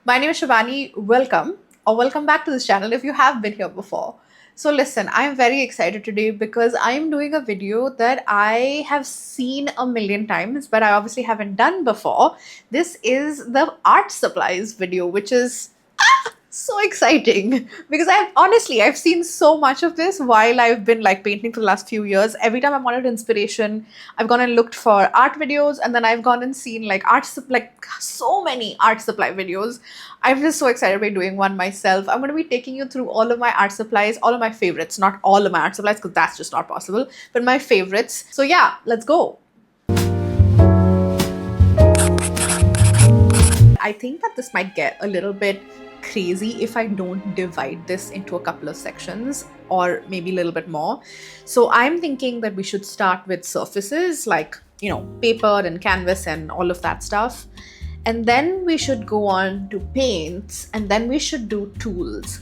My name is Shivani. Welcome back to this channel if you have been here before. So listen, I'm very excited today because I'm doing a video that I have seen a million times, but I obviously haven't done before. This is the art supplies video, which is so exciting because I've seen so much of this while I've been like painting for the last few years. Every time I wanted inspiration, I've gone and looked for art videos, and then I've gone and seen like like so many art supply videos. I'm just so excited by doing one myself. I'm going to be taking you through all of my art supplies, all of my favorites, not all of my art supplies because that's just not possible, but my favorites. So yeah, let's go. I think that this might get a little bit crazy if I don't divide this into a couple of sections or maybe a little bit more. So I'm thinking that we should start with surfaces like, paper and canvas and all of that stuff. And then we should go on to paints, and then we should do tools.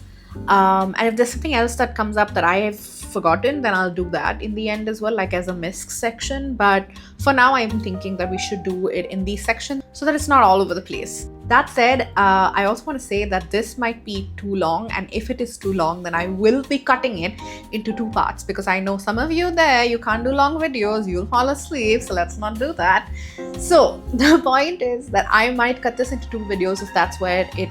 And if there's something else that comes up that I have forgotten, then I'll do that in the end as well, like as a misc section. But for now, I'm thinking that we should do it in these sections so that it's not all over the place. That said, I also want to say that this might be too long, and if it is too long, then I will be cutting it into two parts because I know some of you there, you can't do long videos, you'll fall asleep, so let's not do that. So the point is that I might cut this into two videos if that's where it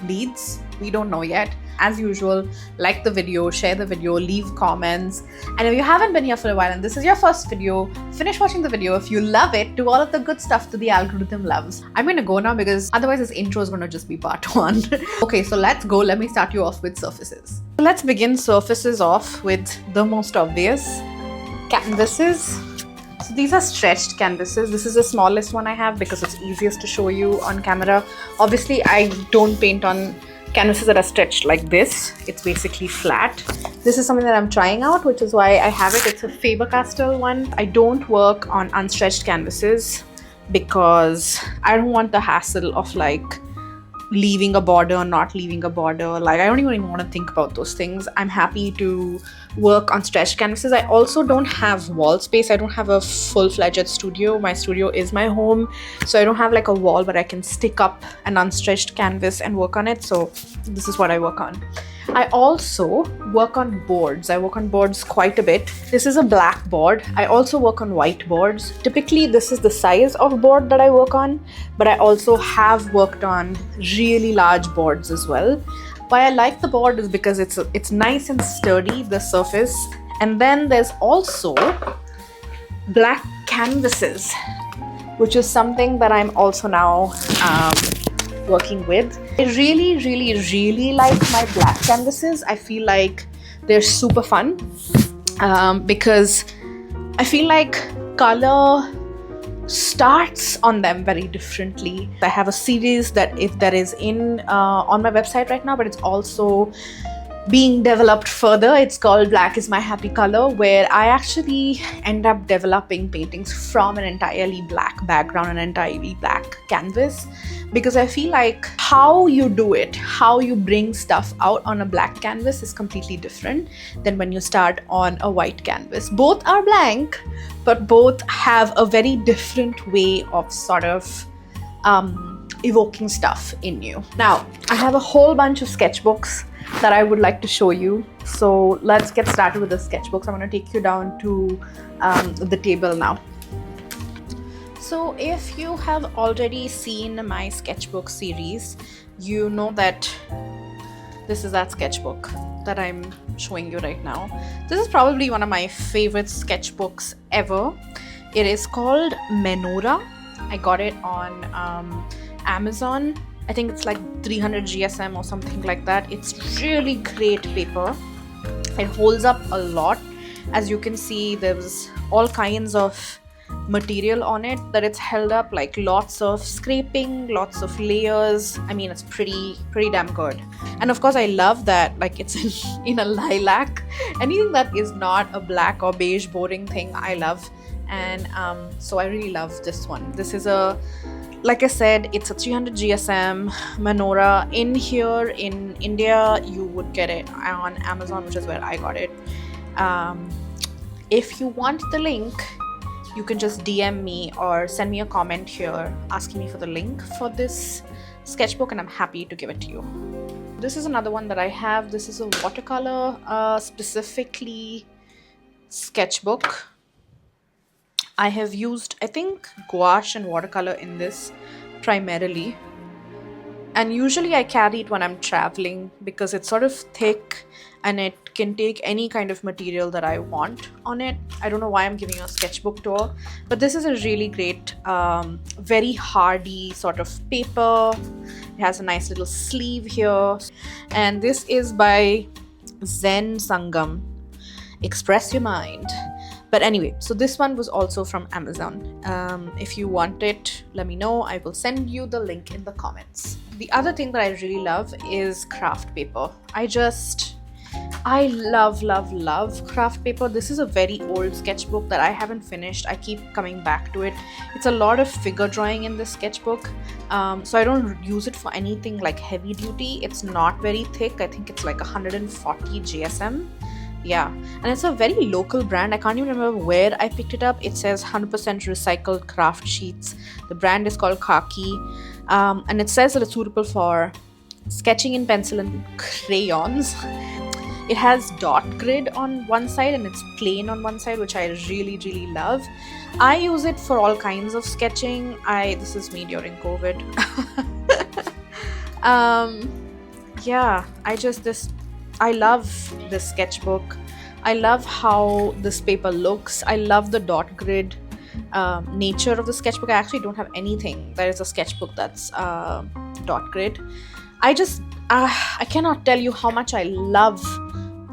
leads. We don't know yet. As usual, like the video, share the video, leave comments. And if you haven't been here for a while and this is your first video, finish watching the video. If you love it, do all of the good stuff that the algorithm loves. I'm going to go now because otherwise this intro is going to just be part one. Okay, so let's go. Let me start you off with surfaces. Let's begin surfaces off with the most obvious, canvases. So these are stretched canvases. This is the smallest one I have because it's easiest to show you on camera. Obviously, I don't paint on canvases that are stretched like this. It's basically flat. This is something that I'm trying out, which is why I have it. It's a Faber-Castell one. I don't work on unstretched canvases because I don't want the hassle of like leaving a border or not leaving a border. Like I don't even want to think about those things. I'm happy to work on stretched canvases. I also don't have wall space. I don't have a full-fledged studio. My studio is my home, so I don't have like a wall where I can stick up an unstretched canvas and work on it. So this is what I work on. I also work on boards. I work on boards quite a bit. This is a black board. I also work on white boards. Typically, this is the size of board that I work on, but I also have worked on really large boards as well. Why I like the board is because it's nice and sturdy, the surface. And then there's also black canvases, which is something that I'm also now working with. I really, really, really like my black canvases. I feel like they're super fun because I feel like color starts on them very differently. I have a series that is in on my website right now, but it's also being developed further. It's called Black is My Happy Color, where I actually end up developing paintings from an entirely black background, an entirely black canvas, because I feel like how you do it, how you bring stuff out on a black canvas is completely different than when you start on a white canvas. Both are blank, but both have a very different way of sort of evoking stuff in you. Now, I have a whole bunch of sketchbooks that I would like to show you. So let's get started with the sketchbooks. I'm going to take you down to the table now. So if you have already seen my sketchbook series, you know that this is that sketchbook that I'm showing you right now. This is probably one of my favorite sketchbooks ever. It is called Menorah. I got it on Amazon. I think it's like 300 GSM or something like that. It's really great paper. It holds up a lot. As you can see, there's all kinds of material on it that it's held up, like lots of scraping, lots of layers. I mean, it's pretty damn good. And of course, I love that like it's in a lilac. Anything that is not a black or beige boring thing, I love. And so I really love this one. This is a, like I said, it's a 300 GSM Menorah. In here in India, you would get it on Amazon, which is where I got it. If you want the link, you can just DM me or send me a comment here asking me for the link for this sketchbook, and I'm happy to give it to you. This is another one that I have. This is a watercolor, specifically sketchbook. I have used, I think, gouache and watercolor in this primarily. And usually I carry it when I'm traveling because it's sort of thick and it can take any kind of material that I want on it. I don't know why I'm giving you a sketchbook tour, but this is a really great, very hardy sort of paper. It has a nice little sleeve here. And this is by Zen Sangam. Express your mind. But anyway, so this one was also from Amazon. If you want it, let me know. I will send you the link in the comments. The other thing that I really love is craft paper. I love craft paper. This is a very old sketchbook that I haven't finished. I keep coming back to it. It's a lot of figure drawing in this sketchbook. So I don't use it for anything like heavy duty. It's not very thick. I think it's like 140 GSM. Yeah, and it's a very local brand. I can't even remember where I picked it up. It says 100% recycled craft sheets. The brand is called Khaki, and it says that it's suitable for sketching in pencil and crayons. It has dot grid on one side and it's plain on one side, which I really love. I use it for all kinds of sketching. This is me during COVID. Yeah, I love this sketchbook. I love how this paper looks. I love the dot grid nature of the sketchbook. I actually don't have anything that is a sketchbook that's dot grid. I cannot tell you how much I love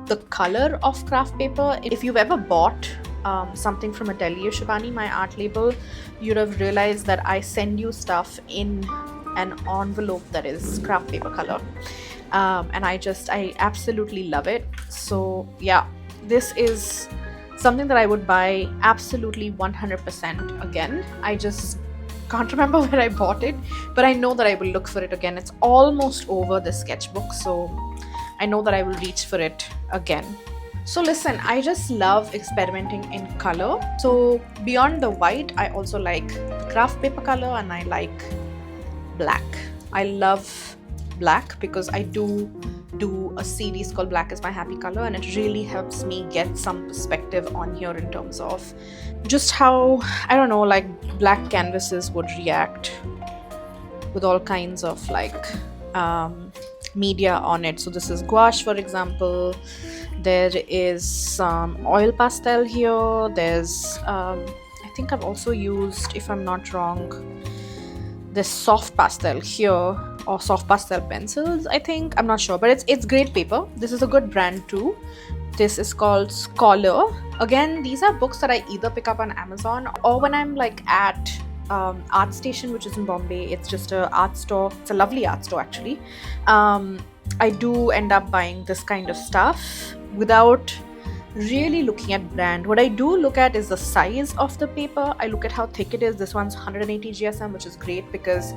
the color of craft paper. If you've ever bought something from Atelier Shivani, my art label, you'd have realized that I send you stuff in an envelope that is craft paper color. And I absolutely love it. So yeah, this is something that I would buy absolutely 100% again. I just can't remember where I bought it, but I know that I will look for it again. It's almost over the sketchbook, so I know that I will reach for it again. So listen, I just love experimenting in color. So beyond the white, I also like the craft paper color and I like black. I love black because I do a series called Black is My Happy Color, and it really helps me get some perspective on here in terms of just how, I don't know, like black canvases would react with all kinds of like media on it. So this is gouache, for example. There is some oil pastel here. There's I think I've also used, if I'm not wrong, this soft pastel here, or soft pastel pencils, I think. I'm not sure, but it's great paper. This is a good brand too. This is called Scholar. Again, these are books that I either pick up on Amazon or when I'm like at Art Station, which is in Bombay. It's just a art store. It's a lovely art store actually. I do end up buying this kind of stuff without really looking at brand. What I do look at is the size of the paper. I look at how thick it is. This one's 180 GSM, which is great because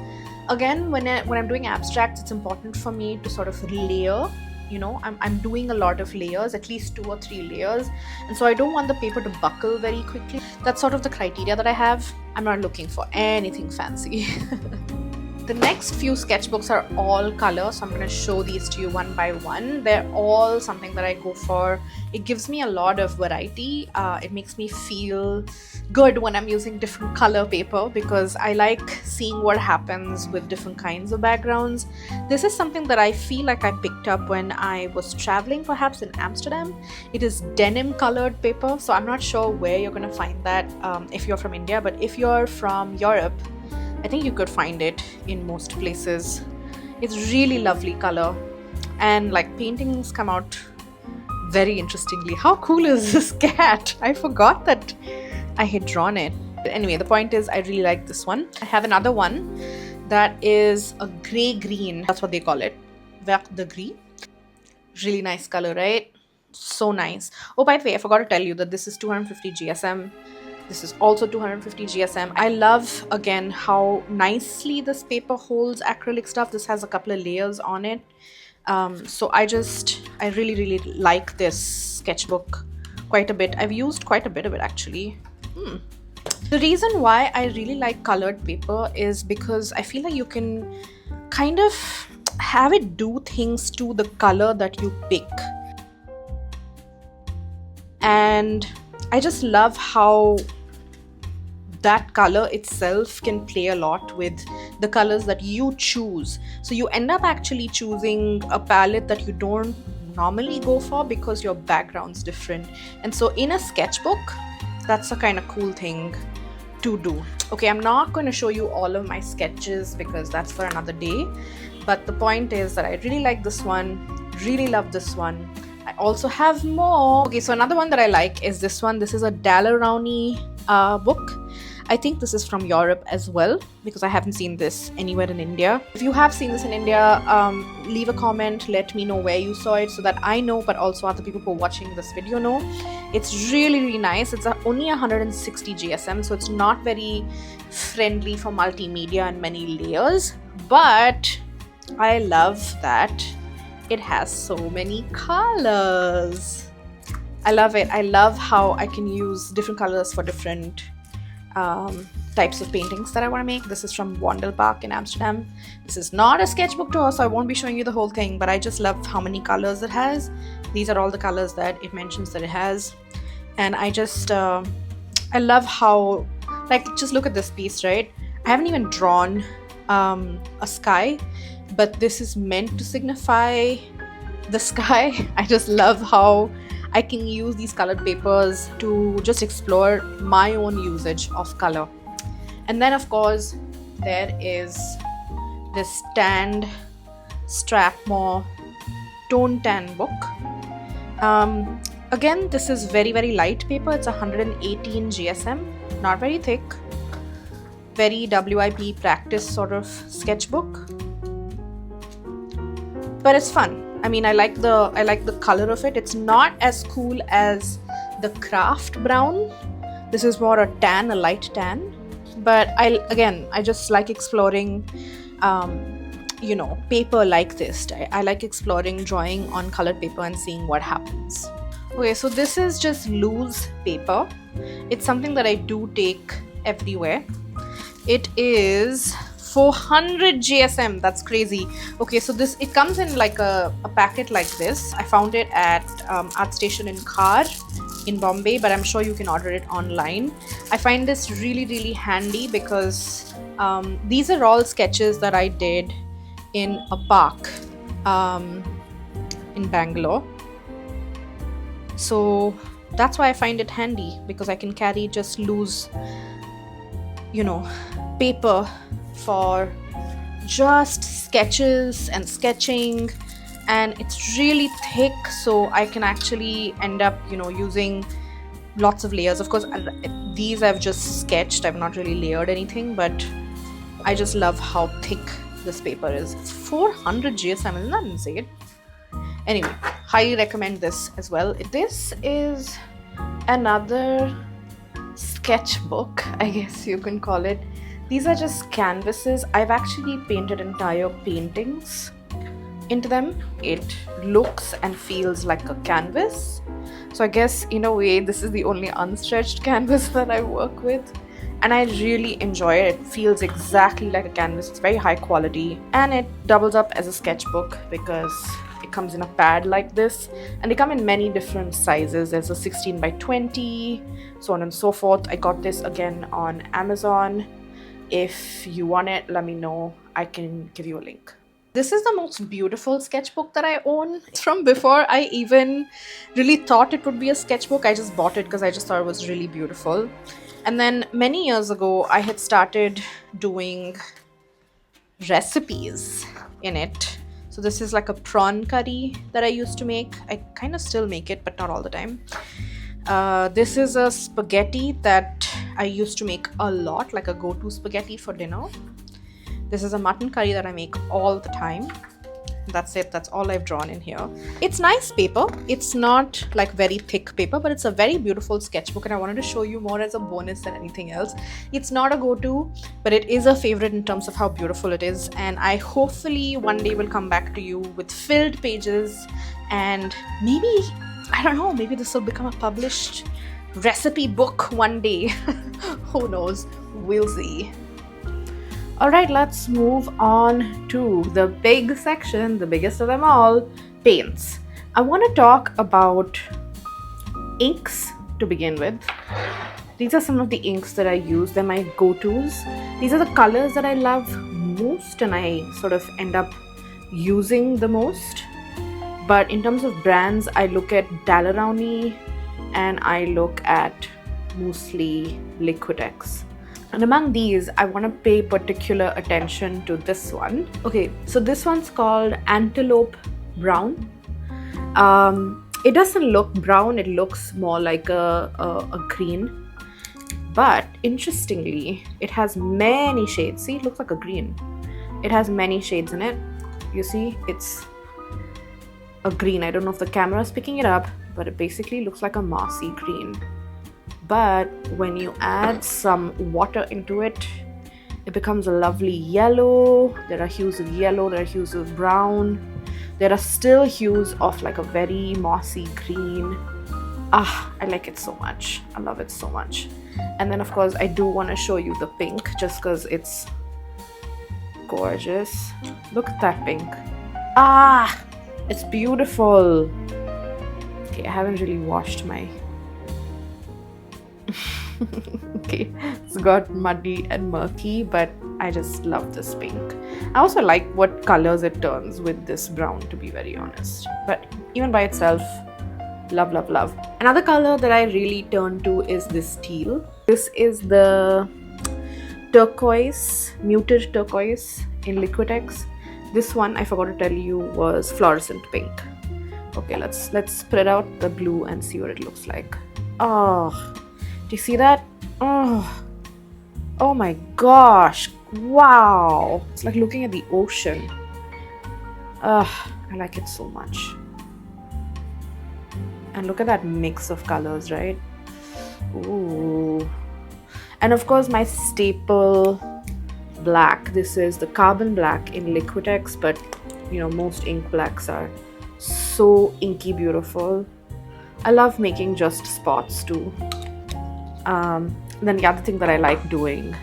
again, when I'm doing abstracts, it's important for me to sort of layer. You know, I'm doing a lot of layers, at least 2 or 3 layers, and so I don't want the paper to buckle very quickly. That's sort of the criteria that I have. I'm not looking for anything fancy. The next few sketchbooks are all color, so I'm going to show these to you one by one. They're all something that I go for. It gives me a lot of variety. It makes me feel good when I'm using different color paper because I like seeing what happens with different kinds of backgrounds. This is something that I feel like I picked up when I was traveling, perhaps in Amsterdam. It is denim colored paper, so I'm not sure where you're going to find that if you're from India, but if you're from Europe, I think you could find it in most places. It's really lovely color, and like paintings come out very interestingly. How cool is this cat? I forgot that I had drawn it. But anyway, the point is I really like this one. I have another one that is a gray green. That's what they call it. Vert de gris. Really nice color, right? So nice. Oh, by the way, I forgot to tell you that this is 250 GSM. This is also 250 GSM. I love, again, how nicely this paper holds acrylic stuff. This has a couple of layers on it. So I really like this sketchbook quite a bit. I've used quite a bit of it actually. The reason why I really like colored paper is because I feel like you can kind of have it do things to the color that you pick. And I just love how that color itself can play a lot with the colors that you choose. So you end up actually choosing a palette that you don't normally go for because your background's different. And so in a sketchbook, that's a kind of cool thing to do. Okay, I'm not going to show you all of my sketches because that's for another day. But the point is that I really like this one, really love this one. I also have more. Okay, so another one that I like is this one. This is a Daler-Rowney book. I think this is from Europe as well because I haven't seen this anywhere in India. If you have seen this in India, leave a comment, let me know where you saw it so that I know, but also other people who are watching this video know. It's really, really nice. It's only 160 GSM, so it's not very friendly for multimedia and many layers, but I love that it has so many colors. I love it. I love how I can use different colors for different types of paintings that I want to make. This is from Vondelpark in Amsterdam. This is not a sketchbook tour, so I won't be showing you the whole thing, but I just love how many colors it has. These are all the colors that it mentions that it has. And I just, I love how, like, just look at this piece, right? I haven't even drawn a sky, but this is meant to signify the sky. I just love how I can use these colored papers to just explore my own usage of color. And then of course there is this tanned Strathmore tone tan book. Again, this is very, very light paper. It's 118 GSM, not very thick, very WIP practice sort of sketchbook, but it's fun. I mean, I like the color of it. It's not as cool as the craft brown. This is more a tan, a light tan. But I just like exploring, paper like this. I like exploring drawing on colored paper and seeing what happens. Okay, so this is just loose paper. It's something that I do take everywhere. It is 400 GSM. That's crazy. Okay, so it comes in like a packet like this. I found it at ArtStation in Khar in Bombay, but I'm sure you can order it online. I find this really, really handy because these are all sketches that I did in a park in Bangalore. So that's why I find it handy, because I can carry just loose, paper for just sketches and sketching, and it's really thick, so I can actually end up using lots of layers. Of course, these I've just sketched, I've not really layered anything, but I just love how thick this paper is. It's 400 GSM, isn't that insane? Anyway, highly recommend this as well. This is another sketchbook, I guess you can call it. These are just canvases. I've actually painted entire paintings into them. It looks and feels like a canvas. So I guess in a way this is the only unstretched canvas that I work with. And I really enjoy it. It feels exactly like a canvas. It's very high quality. And it doubles up as a sketchbook because it comes in a pad like this. And they come in many different sizes. There's a 16 by 20, so on and so forth. I got this again on Amazon. If you want it, let me know. I can give you a link. This is the most beautiful sketchbook that I own. It's from before I even really thought it would be a sketchbook. I just bought it because I just thought it was really beautiful. And then many years ago, I had started doing recipes in it. So this is like a prawn curry that I used to make. I kind of still make it, but not all the time. This is a spaghetti that I used to make a lot, like a go-to spaghetti for dinner. This is a mutton curry that I make all the time. That's it. That's all I've drawn in here. It's nice paper. It's not like very thick paper, but it's a very beautiful sketchbook, and I wanted to show you more as a bonus than anything else. It's not a go-to, but it is a favorite in terms of how beautiful it is, and I hopefully one day will come back to you with filled pages, and maybe, I don't know, maybe this will become a published recipe book one day. Who knows? We'll see. All right, let's move on to the big section, the biggest of them all, paints. I want to talk about inks to begin with. These are some of the inks that I use. They're my go-tos. These are the colors that I love most and I sort of end up using the most. But in terms of brands, I look at Daler-Rowney and I look at mostly Liquitex. And among these, I want to pay particular attention to this one. Okay, so this one's called Antelope Brown. It doesn't look brown, it looks more like a green. But interestingly, it has many shades. See, it looks like a green. It has many shades in it. You see, it's a green. I don't know if the camera is picking it up, but it basically looks like a mossy green. But when you add some water into it, it becomes a lovely yellow. There are hues of yellow, there are hues of brown. There are still hues of like a very mossy green. I like it so much. I love it so much. And then of course I do want to show you the pink just because it's gorgeous. Look at that pink. It's beautiful. Okay, I haven't really washed my okay, it's got muddy and murky, but I just love this pink. I also like what colors it turns with this brown, to be very honest. But even by itself, love, love, love. Another color that I really turn to is this teal. This is the turquoise, muted turquoise in Liquitex. This one, I forgot to tell you, was fluorescent pink. Okay, let's spread out the blue and see what it looks like. Do you see that? Oh my gosh. Wow. It's like looking at the ocean. I like it so much. And look at that mix of colors, right? Ooh. And of course my staple black. This is the carbon black in Liquitex, but you know, most ink blacks are so inky beautiful. I love making just spots too. Then the other thing that I like doing,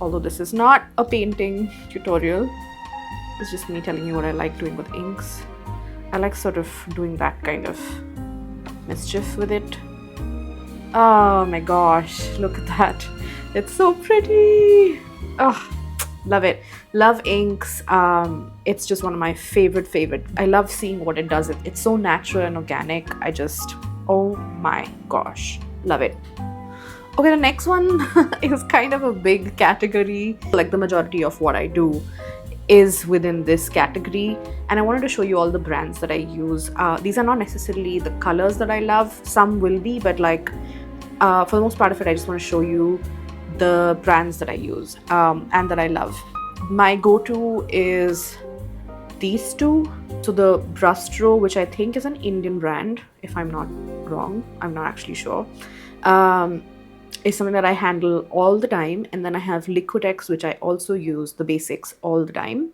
although this is not a painting tutorial, it's just me telling you what I like doing with inks. I like sort of doing that kind of mischief with it. Oh my gosh, look at that. It's so pretty. Love it. Love inks. It's just one of my favorite. I love seeing what it does. It's so natural and organic. Oh my gosh, love it. Okay, the next one is kind of a big category. Like the majority of what I do is within this category, and I wanted to show you all the brands that I use. These are not necessarily the colors that I love. Some will be, but like for the most part of it, I just want to show you the brands that I use and that I love. My go-to is these two. So the Brustro, which I think is an Indian brand, if I'm not wrong, I'm not actually sure, is something that I handle all the time. And then I have Liquitex, which I also use the basics all the time.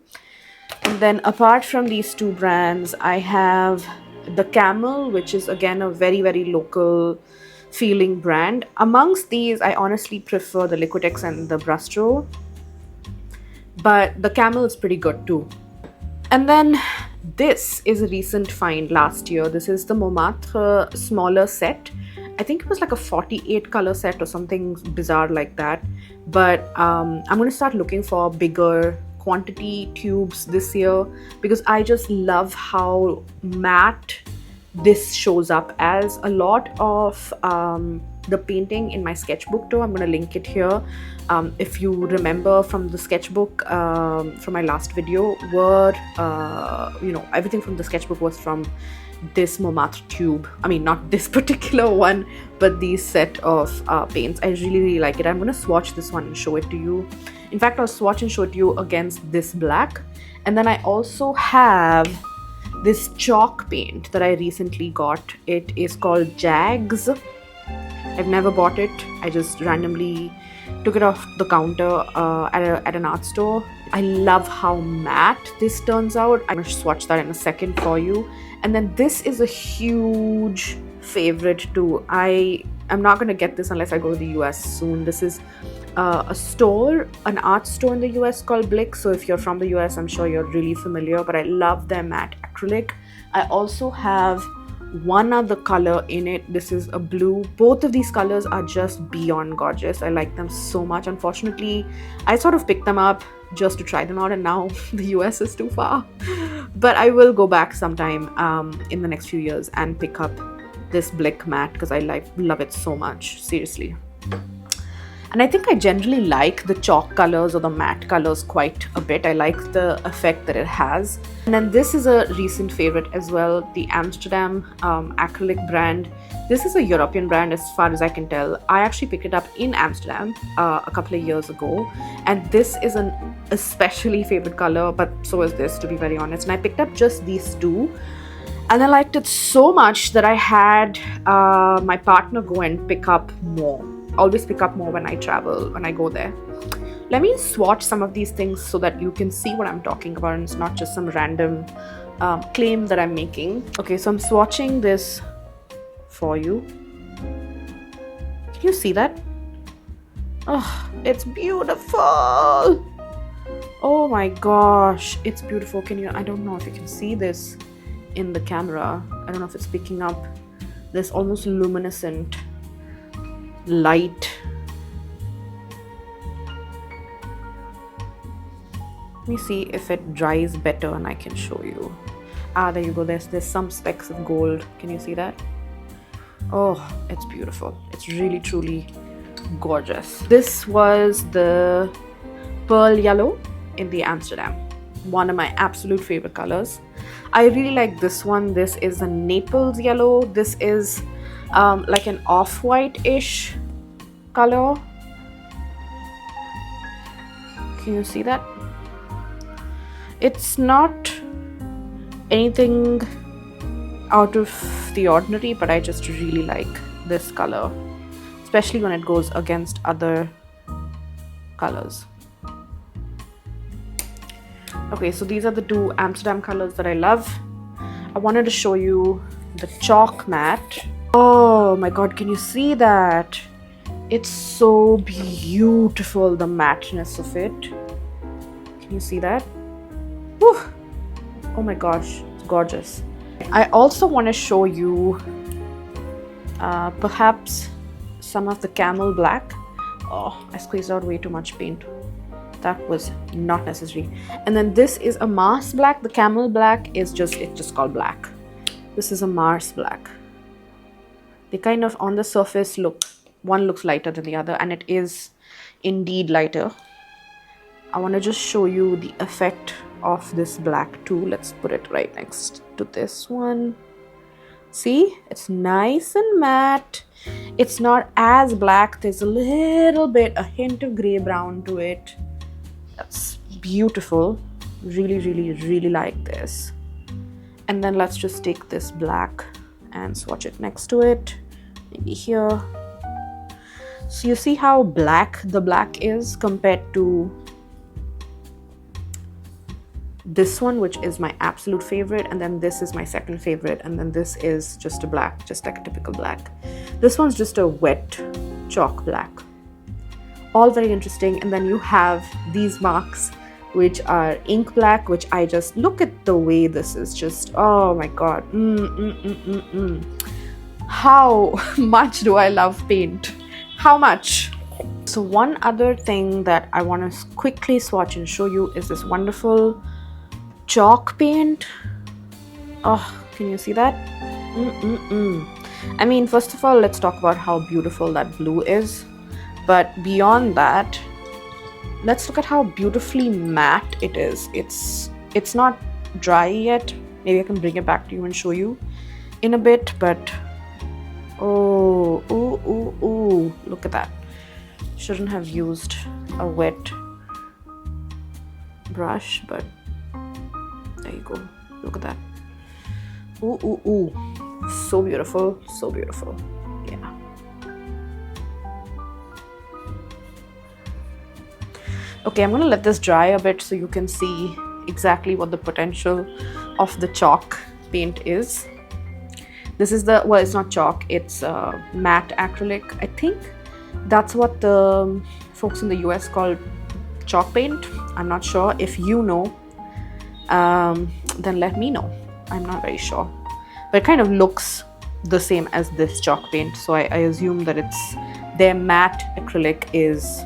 And then apart from these two brands, I have the Camel, which is again a very local feeling brand. Amongst these, I honestly prefer the Liquitex and the Brustro, but the Camel is pretty good too. And then this is a recent find last year. This is the Montmartre smaller set. I think it was like a 48 color set or something bizarre like that. But I'm going to start looking for bigger quantity tubes this year because I just love how matte this shows up as. A lot of the painting in my sketchbook too, I'm going to link it here. If you remember from the sketchbook from my last video, were everything from the sketchbook was from this Montmartre tube. I mean, not this particular one, but these set of paints. I really like it. I'm going to swatch this one and show it to you. In fact, I'll swatch and show it to you against this black. And then I also have this chalk paint that I recently got. It is called Jags. I've never bought it. I just randomly took it off the counter at an art store. I love how matte this turns out. I'm going to swatch that in a second for you. And then this is a huge favorite too. I'm not going to get this unless I go to the US soon. This is a store, an art store in the US called Blick. So if you're from the US, I'm sure you're really familiar, but I love their matte acrylic. I also have one other color in it. This is a blue. Both of these colors are just beyond gorgeous. I like them so much. Unfortunately, I sort of picked them up just to try them out, and now the US is too far. But I will go back sometime in the next few years and pick up this Blick matte because I love it so much, seriously. And I think I generally like the chalk colors or the matte colors quite a bit. I like the effect that it has. And then this is a recent favorite as well, the Amsterdam acrylic brand. This is a European brand as far as I can tell. I actually picked it up in Amsterdam a couple of years ago. And this is an especially favorite color, but so is this, to be very honest. And I picked up just these two. And I liked it so much that I had my partner go and pick up more. Always pick up more when I travel, when I go there. Let me swatch some of these things so that you can see what I'm talking about and it's not just some random claim that I'm making. Okay, so I'm swatching this for you. Can you see that? Oh, it's beautiful. Oh my gosh, it's beautiful. I don't know if you can see this in the camera. I don't know if it's picking up this almost luminescent light. Let me see if it dries better and I can show you. There you go. There's some specks of gold. Can you see that? Oh, it's beautiful. It's really truly gorgeous. This was the pearl yellow in the Amsterdam, one of my absolute favorite colors. I really like this one. This is a Naples yellow. This is like an off-white-ish color. Can you see that? It's not anything out of the ordinary, but I just really like this color, especially when it goes against other colors. Okay, so these are the two Amsterdam colors that I love. I wanted to show you the chalk matte. Oh my god, can you see that? It's so beautiful, the matteness of it. Can you see that? Whew. Oh my gosh, it's gorgeous. I also want to show you perhaps some of the camel black. Oh, I squeezed out way too much paint. That was not necessary. And then this is a Mars black. The camel black is just called black. This is a Mars black. They kind of on the surface one looks lighter than the other, and it is indeed lighter. I want to just show you the effect of this black too. Let's put it right next to this one. See, it's nice and matte. It's not as black. There's a hint of gray brown to it. That's beautiful. Really, really, really like this. And then let's just take this black and swatch it next to it, maybe here. So you see how black the black is compared to this one, which is my absolute favorite, and then this is my second favorite, and then this is just a black, just like a typical black. This one's just a wet chalk black. All very interesting. And then you have these marks, which are ink black, which I just look at the way this is just, oh my god. How much do I love paint? How much? So one other thing that I want to quickly swatch and show you is this wonderful chalk paint. Oh, can you see that? I mean, first of all, let's talk about how beautiful that blue is. But beyond that, let's look at how beautifully matte it is. It's not dry yet. Maybe I can bring it back to you and show you in a bit, but oh, ooh, look at that. Shouldn't have used a wet brush, but there you go. Look at that. Ooh. So beautiful, so beautiful. Yeah. Okay, I'm gonna let this dry a bit so you can see exactly what the potential of the chalk paint is. This is the, well, it's not chalk, it's matte acrylic. I think that's what the folks in the US call chalk paint. I'm not sure. If you know, then let me know. I'm not very sure, but it kind of looks the same as this chalk paint, so I assume that it's their matte acrylic is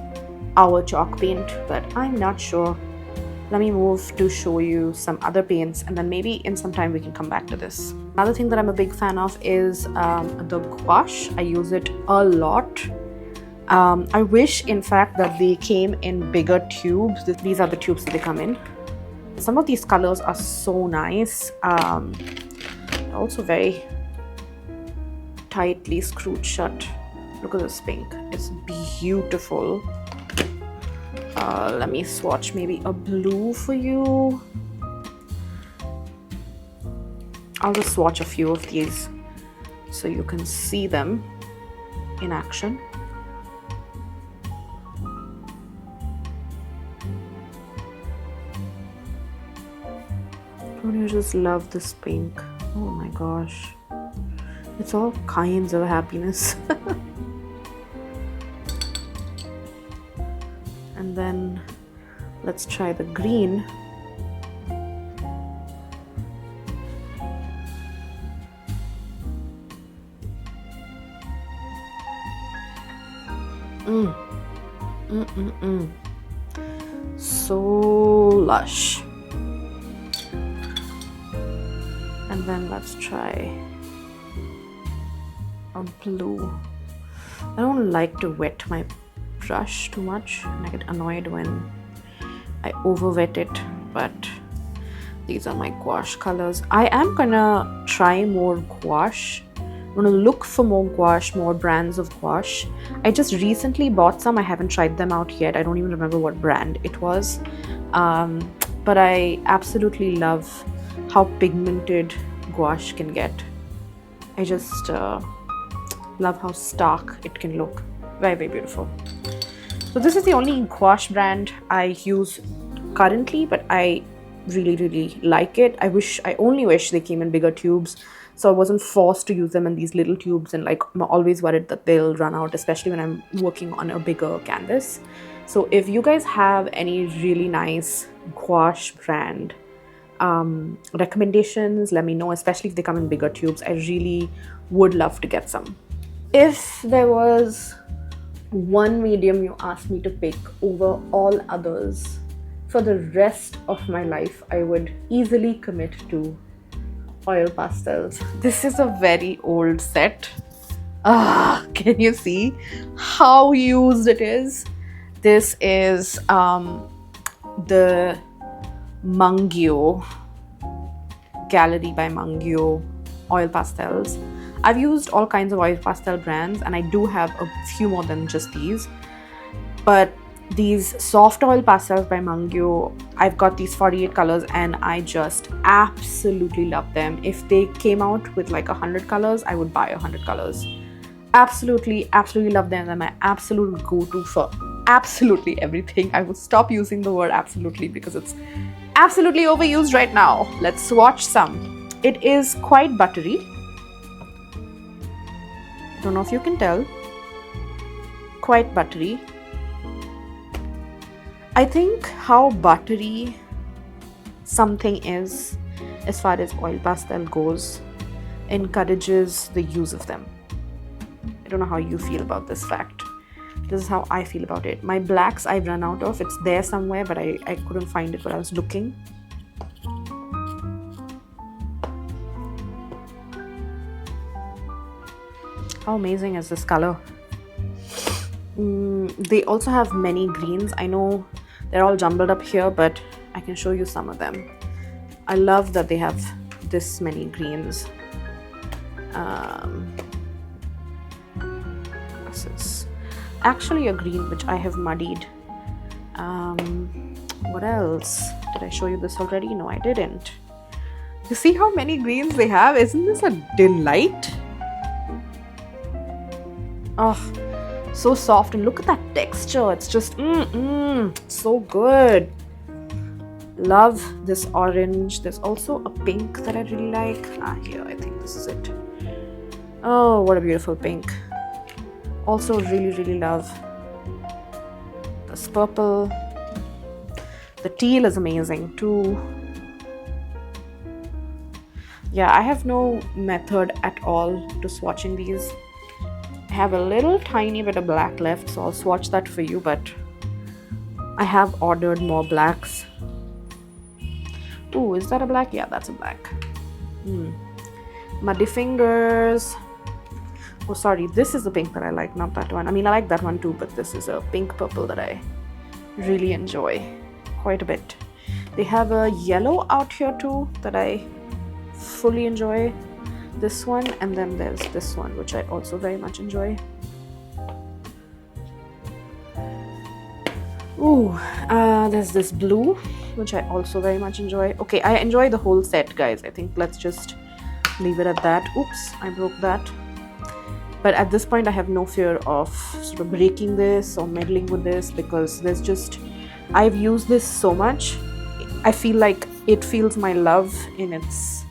our chalk paint, but I'm not sure. Let me move to show you some other paints, and then maybe in some time we can come back to this. Another thing that I'm a big fan of is the gouache. I use it a lot. I wish, in fact, that they came in bigger tubes. These are the tubes that they come in. Some of these colors are so nice. Also very tightly screwed shut. Look at this pink. It's beautiful. Let me swatch maybe a blue for you. I'll just swatch a few of these so you can see them in action. Don't you just love this pink? Oh my gosh. It's all kinds of happiness. And then let's try the green. So lush. And then let's try a blue. I don't like to wet my brush too much, and I get annoyed when I over wet it, but these are my gouache colors. I am gonna try more gouache. I'm gonna look for more gouache, more brands of gouache. I just recently bought some. I haven't tried them out yet. I don't even remember what brand it was, but I absolutely love how pigmented gouache can get. I just love how stark it can look. Very, very beautiful. So this is the only gouache brand I use currently, but I really, really like it. I only wish they came in bigger tubes, so I wasn't forced to use them in these little tubes, and like I'm always worried that they'll run out, especially when I'm working on a bigger canvas. So if you guys have any really nice gouache brand recommendations, let me know, especially if they come in bigger tubes. I really would love to get some. If there was one medium you asked me to pick over all others for the rest of my life, I would easily commit to oil pastels. This is a very old set. Can you see how used it is? This is the Mangyo Gallery by Mangyo oil pastels. I've used all kinds of oil pastel brands, and I do have a few more than just these, but these soft oil pastels by Mangyo, I've got these 48 colors and I just absolutely love them. If they came out with like 100 colors, I would buy 100 colors. Absolutely love them. They're my absolute go-to for absolutely everything. I would stop using the word absolutely because it's absolutely overused right now. Let's swatch some. It is quite buttery. I don't know if you can tell. Quite buttery. I think how buttery something is, as far as oil pastel goes, encourages the use of them. I don't know how you feel about this fact. This is how I feel about it. My blacks I've run out of. It's there somewhere, but I couldn't find it when I was looking. How amazing is this color? They also have many greens. I know they're all jumbled up here, but I can show you some of them. I love that they have this many greens. This is actually a green which I have muddied. What else? Did I show you this already? No, I didn't. You see how many greens they have? Isn't this a delight? Oh, so soft, and look at that texture. It's just so good. Love this orange. There's also a pink that I really like. Here, I think this is it. Oh, what a beautiful pink. Also really love this purple. The teal is amazing too. Yeah, I have no method at all to swatching these. I have a little tiny bit of black left, so I'll swatch that for you, but I have ordered more blacks. Ooh, is that a black? Yeah, that's a black. Muddy fingers. Oh, sorry, this is the pink that I like, not that one. I mean, I like that one too, but this is a pink purple that I really enjoy quite a bit. They have a yellow out here too that I fully enjoy. This one, and then there's this one which I also very much enjoy. Ooh, there's this blue which I also very much enjoy. Okay, I enjoy the whole set, guys. I think let's just leave it at that. Oops, I broke that. But at this point I have no fear of sort of breaking this or meddling with this, because there's just, I've used this so much. I feel like it feels my love in its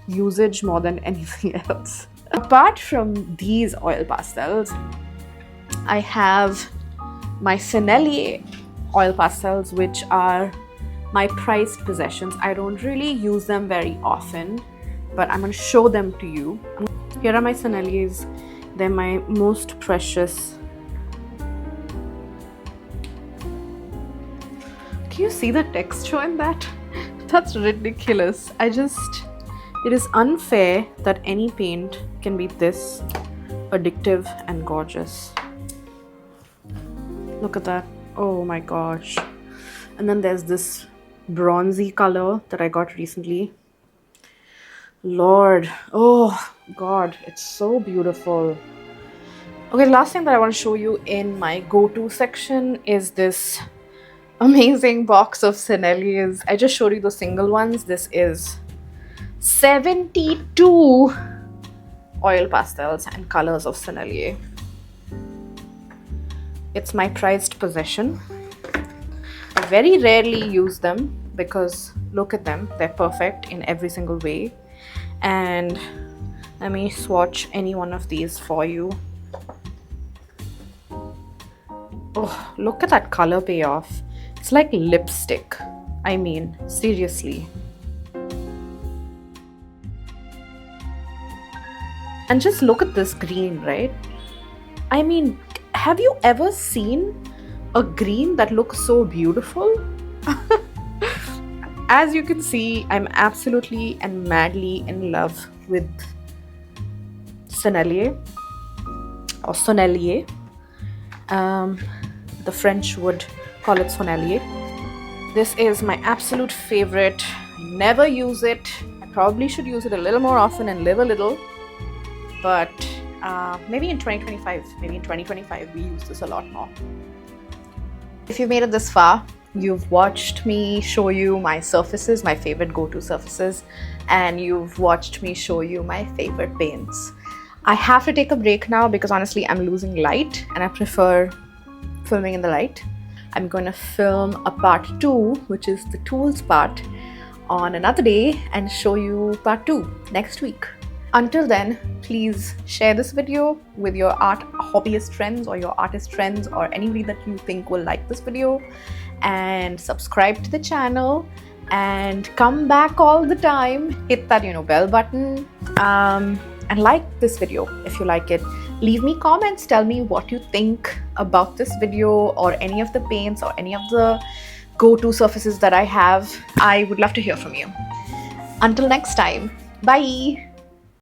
usage more than anything else. Apart from these oil pastels, I have my Sennelier oil pastels, which are my prized possessions. I don't really use them very often, but I'm going to show them to you. Here are my Senneliers. They're my most precious. Can you see the texture in that? That's ridiculous. It is unfair that any paint can be this addictive and gorgeous. Look at that. Oh my gosh. And then there's this bronzy color that I got recently. Lord, oh God, it's so beautiful. Okay, last thing that I want to show you in my go-to section is this amazing box of Senneliers. I just showed you the single ones. This is 72 oil pastels and colors of Sennelier. It's my prized possession. I very rarely use them because look at them, they're perfect in every single way. And let me swatch any one of these for you. Oh, look at that color payoff. It's like lipstick. I mean, seriously. And just look at this green, right? I mean, have you ever seen a green that looks so beautiful? As you can see, I'm absolutely and madly in love with Sennelier or Sonnelier. The French would call it Sonnelier. This is my absolute favorite. Never use it. I probably should use it a little more often and live a little. But maybe in 2025 we use this a lot more. If you've made it this far, you've watched me show you my surfaces, my favorite go-to surfaces, and you've watched me show you my favorite paints. I have to take a break now because honestly I'm losing light and I prefer filming in the light. I'm going to film a part 2, which is the tools part, on another day and show you part 2 next week. Until then, please share this video with your art hobbyist friends or your artist friends or anybody that you think will like this video, and subscribe to the channel and come back all the time. Hit that bell button and like this video if you like it. Leave me comments, tell me what you think about this video or any of the paints or any of the go-to surfaces that I have. I would love to hear from you. Until next time, bye.